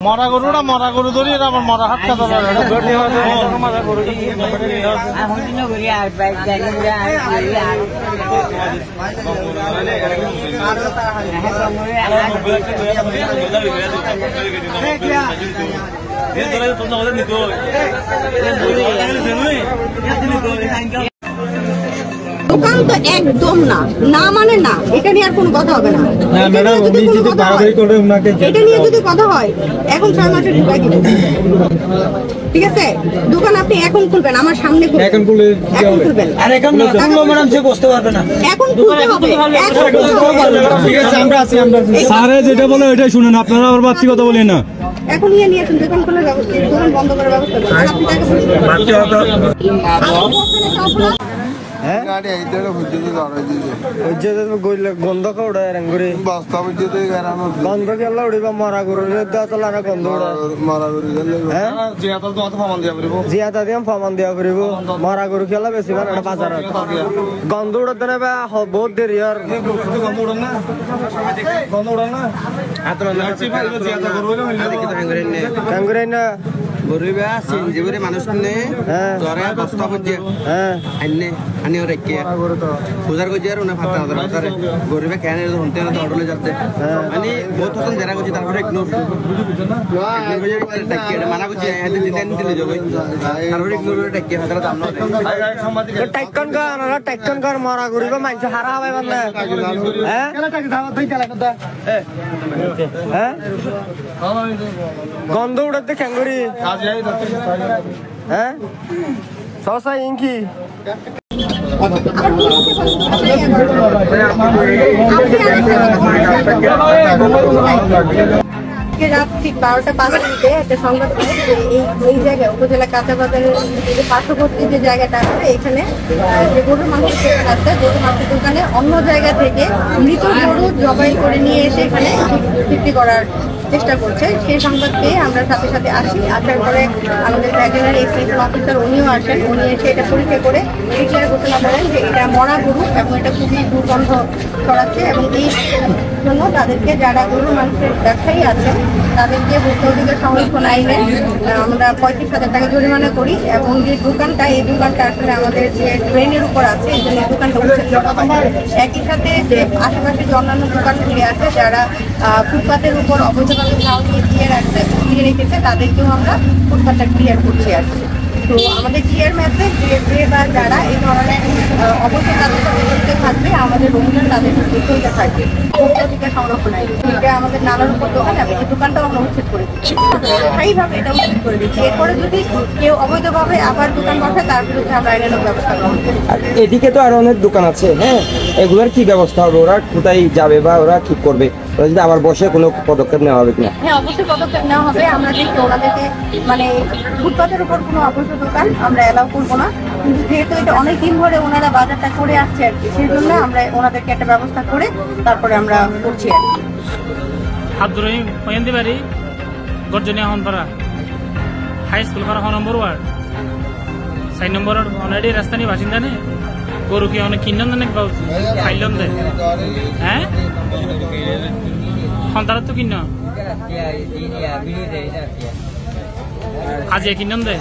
মরা গরু ধরি আমার মরা হাত কাটা দোকান তো একদম না না মানে না, এটা নিয়ে আর কোনো কথা হবে না। এটা নিয়ে যদি কথা হয় এখন 6 মাসের ঢুকাই দিবেন, ঠিক আছে? দোকান আপনি এখন খুলবেন, আমার সামনে এখন খুলবেন, আর এখন না থাকলেও ম্যাডাম সে বসতে পারবে না, এখন খুলতে হবে। ঠিক আছে, আমরা আছি। স্যারে যেটা বলে ওইটাই শুনেন, আপনারা আবার বাড়তি কথা বলেন না। এখন নিয়ে নিয়েছেন দোকান খোলার ব্যবস্থা, দোকান বন্ধ করার ব্যবস্থা করুন। আপনি তাকে গন্ধ বন্ধ গেল উড়িবা মরা গরু গন্ধ জিয়াতা দিয়ে ফমান দিয়া ফুরিব মরা গরু খেলা বেশি মানে বাজারত গন্ধ উড়তে না বহুত দেরি আর গন্ধ উড়ান না না গরিবা সিনজিবরে মানুষ নে জরে বস্তা বুঝে আইনে আনি ওরে কে পূজার কইছে আর উনা ফাটা না তারে গরিবা কেন হন্তে না দড়লে যাতে মানে বহুত হতন জেরা কইছে তারপরে ইগনোর কইছে টাকে মানা কইছে এতে দিতেন দিলে যাবে তারপরে ইগনোর করে টাকে হাতরা দাম না টাইকন কর মারা গরিবা মানছ হারা হবে বন্ধে কেলা টাকে দাও দুই কেলা কথা গন্ধ উড়াতে ক্যাঙ্গুরি হ্যাঁ সসা ইনকি রাত ঠিক 12টা 5 মিনিটে একটা সংবাদ পাই যে এই জায়গায় উপজেলা কাঁচাবাজারের যে পার্শ্ববর্তী যে জায়গাটা আছে এখানে যে গরুর মাংসের দোকান আছে, গরুর মাংসের দোকানে অন্য জায়গা থেকে মৃত গরু জবাই করে নিয়ে এসে এখানে বিক্রি করার চেষ্টা করছে। সেই সংবাদ পেয়ে আমরা সাথে সাথে আসি, আসার পরে আমাদের ভেটেরিনারি এক্সটেনশন অফিসার উনিও আসেন, উনি এসে এটা পরীক্ষা করে ডিক্লেয়ার ঘোষণা করেন যে এটা মরা গরু এবং এটা খুবই দুর্গন্ধ ছড়াচ্ছে এবং এই জন্য তাদেরকে যারা গরুর মাংসের ব্যবসায়ী আছে তাদেরকে ভোক্তা অধিকার সংরক্ষণ আইনে আমরা 35,000 টাকা জরিমানা করি এবং যে দোকানটা এই দোকানটা আসলে আমাদের যে ড্রেনের উপর আছে এই জন্য দোকানটা উচ্ছেদ করা হয়। একই সাথে যে আশেপাশে যে অন্যান্য দোকানগুলি আছে যারা ফুটপাতের উপর অবৈধভাবে ঝাউ দিয়ে রাখছে দিয়ে রেখেছে তাদেরকেও আমরা ফুটপাতটা ক্লিয়ার করছি আর কি। তো আমাদের ক্লিয়ার মেসেজ যে বা যারা এই ধরনের অবৈধ কাজে থাকবে আমাদের অভিযান তাদের বিরুদ্ধে থাকবে। ভোক্তা অধিকার সংরক্ষণ আইন এটা আমাদের নানার উপর দোকান, আমি এই দোকানটাও আমরা উচ্ছেদ করে দিচ্ছি, স্থায়ীভাবে এটা উচ্ছেদ করে দিচ্ছি। এরপরে যদি কেউ অবৈধভাবে আবার দোকান বসায় তার বিরুদ্ধে আমরা আইনানুগ ব্যবস্থা গ্রহণ করি। এদিকে তো আরো অনেক দোকান আছে, হ্যাঁ, এগুলোর কি ব্যবস্থা হবে? ওরা কোথায় যাবে বা ওরা ঠিক করবে? যদি আবার বসে কোনো পদক্ষেপ নেওয়া হবে কিনা? হ্যাঁ, অবশ্যই পদক্ষেপ নেওয়া হবে। আমরা দেখি ওনাদেরকে মানে ফুটপাতের উপর কোনো অবৈধ দোকান আমরা অ্যালাউ করবো না, কিন্তু যেহেতু এটা অনেকদিন ধরে ওনারা বাজারটা করে আসছে আর কি, সেই জন্য আমরা ওনাদেরকে একটা ব্যবস্থা করে তারপরে আমরা করছি আর কি। আব্দুর রহিম পয়েন্দি বাড়ি গর্জনিয়া হনপাড়া হাই স্কুল পাড়া 9 নম্বর ওয়ার্ড 4 নম্বর অলরেডি রাস্তানি বাসিন্দা নে গরু কি অনেক কিনলাম না খাইলাম দে হ্যাঁ সন্তান তো কিন আজি কিনলাম দে